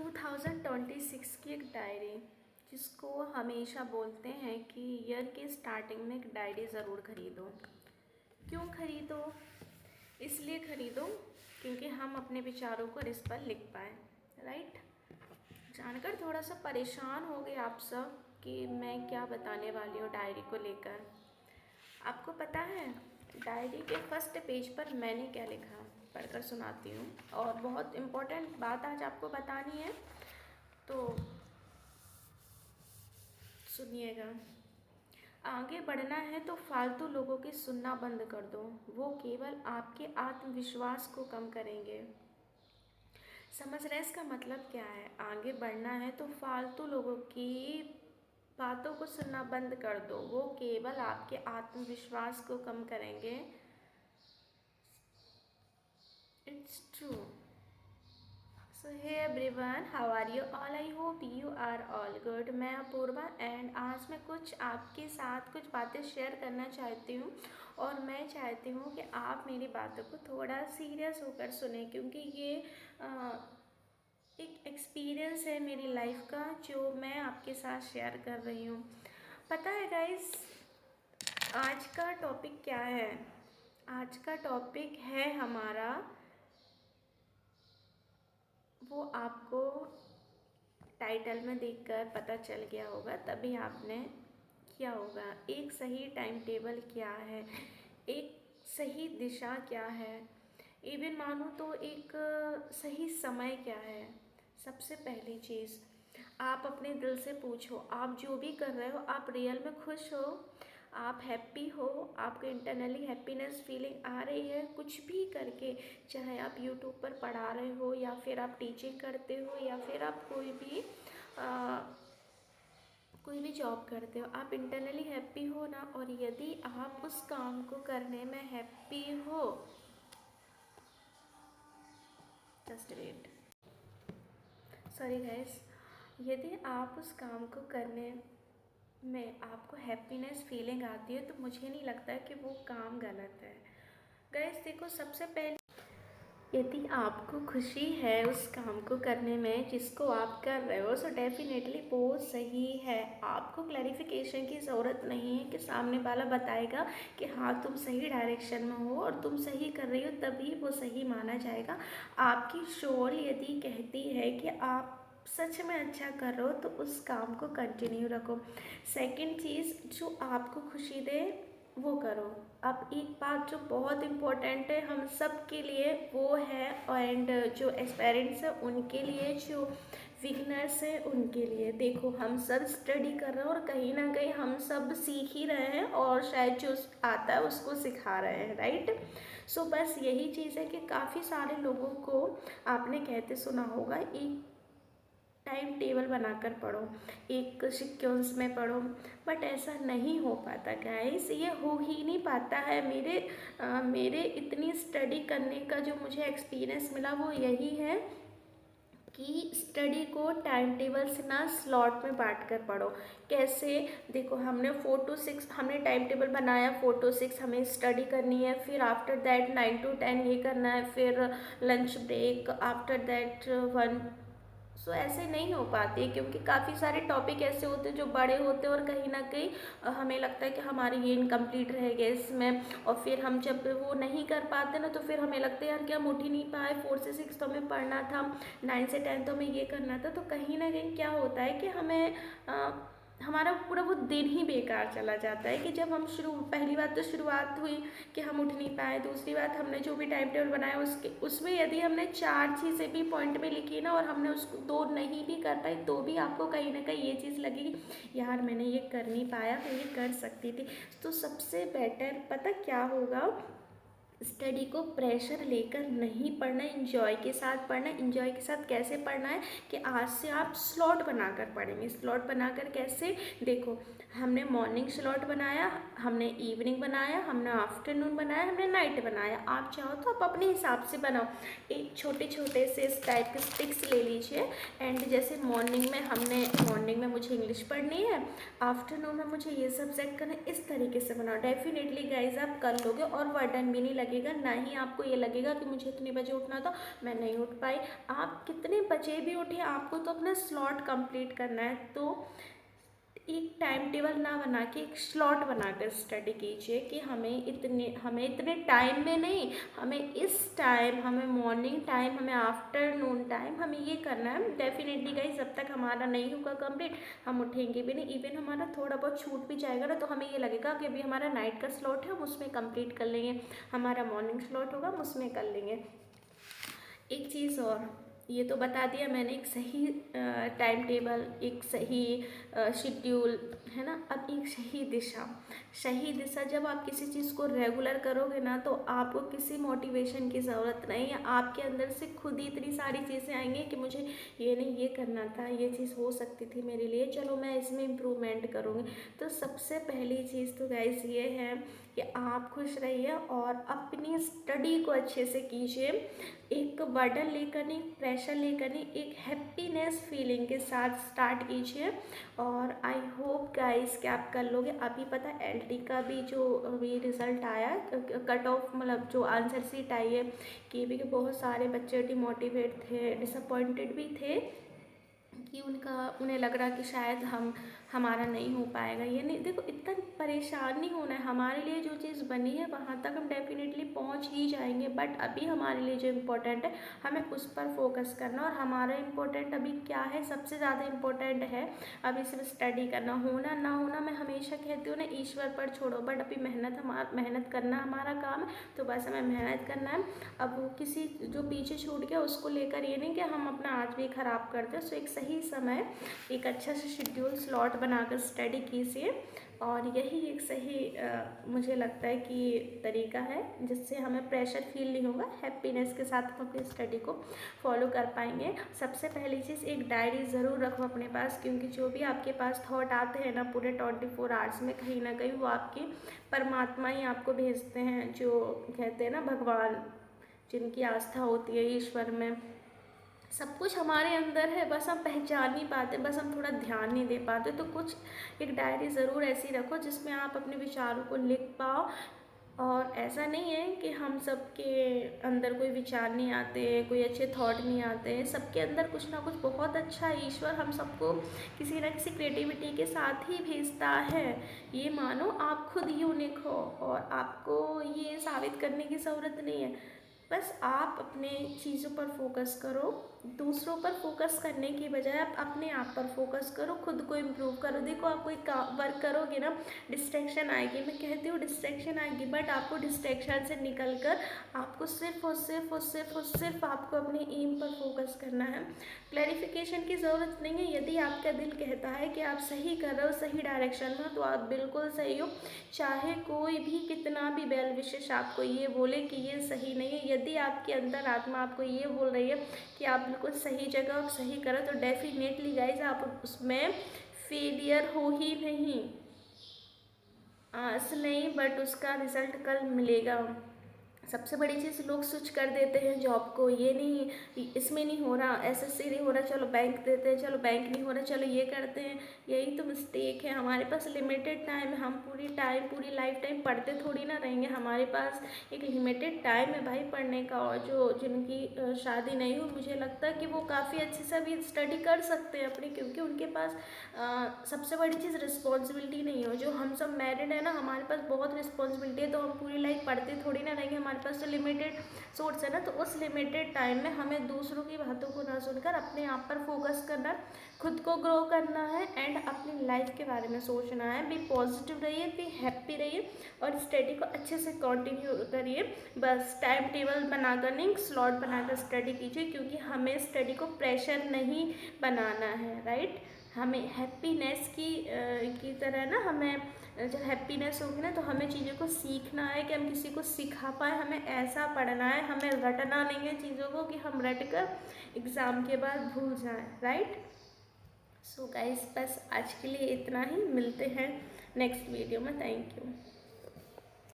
2026 की एक डायरी, जिसको हमेशा बोलते हैं कि ईयर के स्टार्टिंग में एक डायरी ज़रूर खरीदो। क्यों खरीदो? इसलिए खरीदो क्योंकि हम अपने विचारों को इस पर लिख पाएँ, राइट। जानकर थोड़ा सा परेशान हो गए आप सब कि मैं क्या बताने वाली हूँ डायरी को लेकर। आपको पता है डायरी के फर्स्ट पेज पर मैंने क्या लिखा? पढ़कर सुनाती हूँ, और बहुत इम्पोर्टेंट बात आज आपको बतानी है, तो सुनिएगा। आगे बढ़ना है तो फालतू लोगों की सुनना बंद कर दो, वो केवल आपके आत्मविश्वास को कम करेंगे। समझ रहे इसका मतलब क्या है? आगे बढ़ना है तो फालतू लोगों की बातों को सुनना बंद कर दो, वो केवल आपके आत्मविश्वास को कम करेंगे। It's true. So hey everyone, how are you all? I hope you are all good. मैं अपूर्वा एंड आज मैं कुछ आपके साथ कुछ बातें शेयर करना चाहती हूँ, और मैं चाहती हूँ कि आप मेरी बातों को थोड़ा सीरियस होकर सुने, क्योंकि ये एक एक्सपीरियंस है मेरी लाइफ का जो मैं आपके साथ शेयर कर रही हूँ। पता है गाइस, आज का टॉपिक क्या है? आज का टॉपिक है हमारा, वो आपको टाइटल में देखकर पता चल गया होगा, तभी आपने किया होगा। एक सही टाइम टेबल क्या है, एक सही दिशा क्या है, इवन मानो तो एक सही समय क्या है। सबसे पहली चीज़, आप अपने दिल से पूछो, आप जो भी कर रहे हो आप रियल में खुश हो? आप हैप्पी हो? आपको इंटरनली हैप्पीनेस फीलिंग आ रही है कुछ भी करके? चाहे आप यूट्यूब पर पढ़ा रहे हो, या फिर आप टीचिंग करते हो, या फिर आप कोई भी जॉब करते हो, आप इंटरनली हैप्पी हो ना? और यदि आप उस काम को करने में हैप्पी हो, जस्ट वेट, सॉरी गाइस, यदि आप उस काम को करने में आपको हैप्पीनेस फीलिंग आती है, तो मुझे नहीं लगता कि वो काम गलत है। गाइस देखो, सबसे पहले यदि आपको खुशी है उस काम को करने में जिसको आप कर रहे हो, सो डेफिनेटली वो सही है। आपको क्लैरिफिकेशन की ज़रूरत नहीं है कि सामने वाला बताएगा कि हाँ तुम सही डायरेक्शन में हो और तुम सही कर रही हो, तभी वो सही माना जाएगा। आपकी सोल यदि कहती है कि आप सच में अच्छा कर रहे हो, तो उस काम को कंटिन्यू रखो। सेकंड चीज़, जो आपको खुशी दे वो करो। अब एक बात जो बहुत इम्पोर्टेंट है हम सब के लिए, वो है, एंड जो एस्पायरेंट्स हैं उनके लिए, जो बिगिनर्स हैं उनके लिए, देखो हम सब स्टडी कर रहे हैं और कहीं ना कहीं हम सब सीख ही रहे हैं, और शायद जो आता है उसको सिखा रहे हैं, राइट। सो बस यही चीज़ है कि काफ़ी सारे लोगों को आपने कहते सुना होगा, एक टाइम टेबल बनाकर पढ़ो, एक सीक्वेंस में पढ़ो, बट ऐसा नहीं हो पाता गाइस, ये हो ही नहीं पाता है। मेरे इतनी स्टडी करने का जो मुझे एक्सपीरियंस मिला वो यही है कि स्टडी को टाइम टेबल से ना स्लॉट में बांट कर पढ़ो। कैसे? देखो, हमने 4 to 6 हमने टाइम टेबल बनाया, 4 to 6 हमें स्टडी करनी है, फिर आफ्टर दैट 9 to 10 ये करना है, फिर लंच ब्रेक, आफ्टर दैट 1। सो ऐसे नहीं हो पाती, क्योंकि काफ़ी सारे टॉपिक ऐसे होते हैं जो बड़े होते हैं, और कहीं ना कहीं हमें लगता है कि हमारी ये इनकम्प्लीट रह गया इसमें, और फिर हम जब वो नहीं कर पाते ना, तो फिर हमें लगता है यार कि हम उठ ही नहीं पाए, 4 से 6 तो हमें पढ़ना था, 9 से 10 तो हमें ये करना था। तो कहीं ना कहीं क्या होता है कि हमें हमारा पूरा वो दिन ही बेकार चला जाता है। कि जब हम पहली बात तो शुरुआत हुई कि हम उठ नहीं पाए, दूसरी बात हमने जो भी टाइम टेबल बनाया उसमें यदि हमने 4 चीज़ें भी पॉइंट में लिखी ना, और हमने उसको 2 नहीं भी कर पाई, तो भी आपको कहीं ना कहीं ये चीज़ लगेगी यार मैंने ये कर नहीं पाया, मैं ये कर सकती थी। तो सबसे बेटर पता क्या होगा, स्टडी को प्रेशर लेकर नहीं पढ़ना, इंजॉय के साथ पढ़ना। इंजॉय के साथ कैसे पढ़ना है कि आज से आप स्लॉट बनाकर पढ़ेंगे। स्लॉट बनाकर कैसे? देखो, हमने मॉर्निंग स्लॉट बनाया, हमने इवनिंग बनाया, हमने आफ्टरनून बनाया, हमने नाइट बनाया। आप चाहो तो आप अपने हिसाब से बनाओ। एक छोटे छोटे से इस टाइप के स्टिक्स ले लीजिए, एंड जैसे मॉर्निंग में मुझे इंग्लिश पढ़नी है, आफ्टरनून में मुझे ये सब्जेक्ट करना है, इस तरीके से बनाओ। डेफिनेटली गाइज आप कर लोगे और वर्डन भी नहीं लगेगा। लगेगा, ना ही आपको ये लगेगा कि मुझे इतने बजे उठना था मैं नहीं उठ पाई। आप कितने बजे भी उठे, आपको तो अपना स्लॉट कंप्लीट करना है। तो एक टाइम टेबल ना बना के एक स्लॉट बनाकर स्टडी कीजिए कि हमें इतने टाइम में नहीं, हमें इस टाइम, हमें मॉर्निंग टाइम, हमें आफ्टरनून टाइम, हमें ये करना है। डेफिनेटली गाइस जब तक हमारा नहीं होगा कंप्लीट हम उठेंगे भी नहीं। इवन हमारा थोड़ा बहुत छूट भी जाएगा ना तो हमें ये लगेगा कि अभी हमारा नाइट का स्लॉट है हम उसमें कंप्लीट कर लेंगे, हमारा मॉर्निंग स्लॉट होगा हम उसमें कर लेंगे। एक चीज़ और, ये तो बता दिया मैंने एक सही टाइम टेबल, एक सही शेड्यूल, है ना। अब एक सही दिशा जब आप किसी चीज़ को रेगुलर करोगे ना तो आपको किसी मोटिवेशन की ज़रूरत नहीं है, आपके अंदर से खुद ही इतनी सारी चीज़ें आएंगी कि मुझे ये नहीं, ये करना था, ये चीज़ हो सकती थी मेरे लिए, चलो मैं इसमें इम्प्रूवमेंट करूँगी। तो सबसे पहली चीज़ तो गाइस ये है कि आप खुश रहिए और अपनी स्टडी को अच्छे से कीजिए। एक बर्डन लेकर नहीं, प्रेशर लेकर नहीं, एक हैप्पीनेस फीलिंग के साथ स्टार्ट कीजिए और आई होप गाइस कि आप कर लोगे। अभी पता है एलटी का भी जो अभी रिज़ल्ट आया, कट ऑफ मतलब जो आंसर सीट आई है कि भी बहुत सारे बच्चे डिमोटिवेट थे, डिसअपॉइंटेड भी थे कि उन्हें लग रहा कि शायद हमारा नहीं हो पाएगा। ये नहीं, देखो इतना परेशान नहीं होना है, हमारे लिए जो चीज़ बनी है वहाँ तक हम डेफिनेटली पहुँच ही जाएंगे। बट अभी हमारे लिए जो इम्पोर्टेंट है हमें उस पर फोकस करना, और हमारा इम्पोर्टेंट अभी क्या है, सबसे ज़्यादा इम्पोर्टेंट है अभी सिर्फ स्टडी करना। होना ना होना मैं हमेशा कहती हूँ ना, ईश्वर पर छोड़ो, बट अभी मेहनत करना हमारा काम है, तो बस हमें मेहनत करना है। अब वो किसी जो पीछे छूट गया उसको लेकर ये नहीं कि हम अपना आज भी ख़राब करते हैं। सो एक सही समय, एक अच्छा सा शेड्यूल स्लॉट बनाकर स्टडी कीजिए, और यही एक सही मुझे लगता है कि तरीका है जिससे हमें प्रेशर फील नहीं होगा, हैप्पीनेस के साथ हम अपनी स्टडी को फॉलो कर पाएंगे। सबसे पहली चीज़, एक डायरी ज़रूर रखो अपने पास, क्योंकि जो भी आपके पास थॉट आते हैं ना पूरे 24 आवर्स में, कहीं ना कहीं वो आपके परमात्मा ही आपको भेजते हैं, जो कहते हैं ना भगवान, जिनकी आस्था होती है ईश्वर में। सब कुछ हमारे अंदर है, बस हम पहचान नहीं पाते, बस हम थोड़ा ध्यान नहीं दे पाते। तो कुछ एक डायरी ज़रूर ऐसी रखो जिसमें आप अपने विचारों को लिख पाओ। और ऐसा नहीं है कि हम सबके अंदर कोई विचार नहीं आते, कोई अच्छे थॉट नहीं आते, सबके अंदर कुछ ना कुछ बहुत अच्छा ईश्वर हम सबको किसी न किसी क्रिएटिविटी के साथ ही भेजता है। ये मानो आप खुद यूनिक हो और आपको ये साबित करने की ज़रूरत नहीं है। बस आप अपने चीज़ों पर फोकस करो, दूसरों पर फोकस करने की बजाय आप अपने आप पर फोकस करो, खुद को इम्प्रूव करो। देखो आप कोई वर्क करोगे ना, डिस्ट्रैक्शन आएगी, मैं कहती हूँ डिस्ट्रैक्शन आएगी, बट आपको डिस्ट्रैक्शन से निकल कर आपको सिर्फ आपको अपने एम पर फोकस करना है। क्लैरिफिकेशन की ज़रूरत नहीं है। यदि आपका दिल कहता है कि आप सही कर रहे हो, सही डायरेक्शन में हो, तो आप बिल्कुल सही हो, चाहे कोई भी कितना भी वेल विशेष आपको ये बोले कि ये सही नहीं है। यदि आपके अंदर आत्मा आपको ये बोल रही है कि आप बिल्कुल सही जगह आप सही करो, तो डेफिनेटली गाइज आप उसमें फेलियर हो ही नहीं, आज नहीं बट उसका रिजल्ट कल मिलेगा। सबसे बड़ी चीज़, लोग स्विच कर देते हैं जॉब को, ये नहीं इसमें नहीं हो रहा, एसएससी नहीं हो रहा चलो बैंक देते हैं, चलो बैंक नहीं हो रहा चलो ये करते हैं। यही तो मिस्टेक है। हमारे पास लिमिटेड टाइम है, हम पूरी लाइफ टाइम पढ़ते थोड़ी ना रहेंगे। हमारे पास एक लिमिटेड टाइम है भाई पढ़ने का। और जिनकी शादी नहीं हो, मुझे लगता है कि वो काफ़ी अच्छे से अभी स्टडी कर सकते हैं अपनी, क्योंकि उनके पास सबसे बड़ी चीज़ रिस्पॉन्सिबिलिटी नहीं हो। जो हम सब मैरिड है ना, हमारे पास बहुत रिस्पॉन्सिबिलिटी है, तो हम पूरी लाइफ पढ़ते थोड़ी ना रहेंगे। हमारे पास तो लिमिटेड सोर्स है ना, तो उस लिमिटेड टाइम में हमें दूसरों की बातों को ना सुनकर अपने आप पर फोकस करना है, खुद को ग्रो करना है एंड अपनी लाइफ के बारे में सोचना है। बी पॉजिटिव रहिए, बी हैप्पी रहिए और स्टडी को अच्छे से कंटिन्यू करिए। बस टाइम टेबल बनाकर नहीं, स्लॉट बनाकर स्टडी कीजिए, क्योंकि हमें स्टडी को प्रेशर नहीं बनाना है, राइट। हमें हैप्पीनेस की तरह ना, हमें जब हैप्पीनेस होगी ना तो हमें चीज़ों को सीखना है कि हम किसी को सिखा पाए। हमें ऐसा पढ़ना है, हमें रटना नहीं है चीज़ों को कि हम रट कर एग्ज़ाम के बाद भूल जाएं, राइट। सो गाइस बस आज के लिए इतना ही, मिलते हैं नेक्स्ट वीडियो में। Thank you.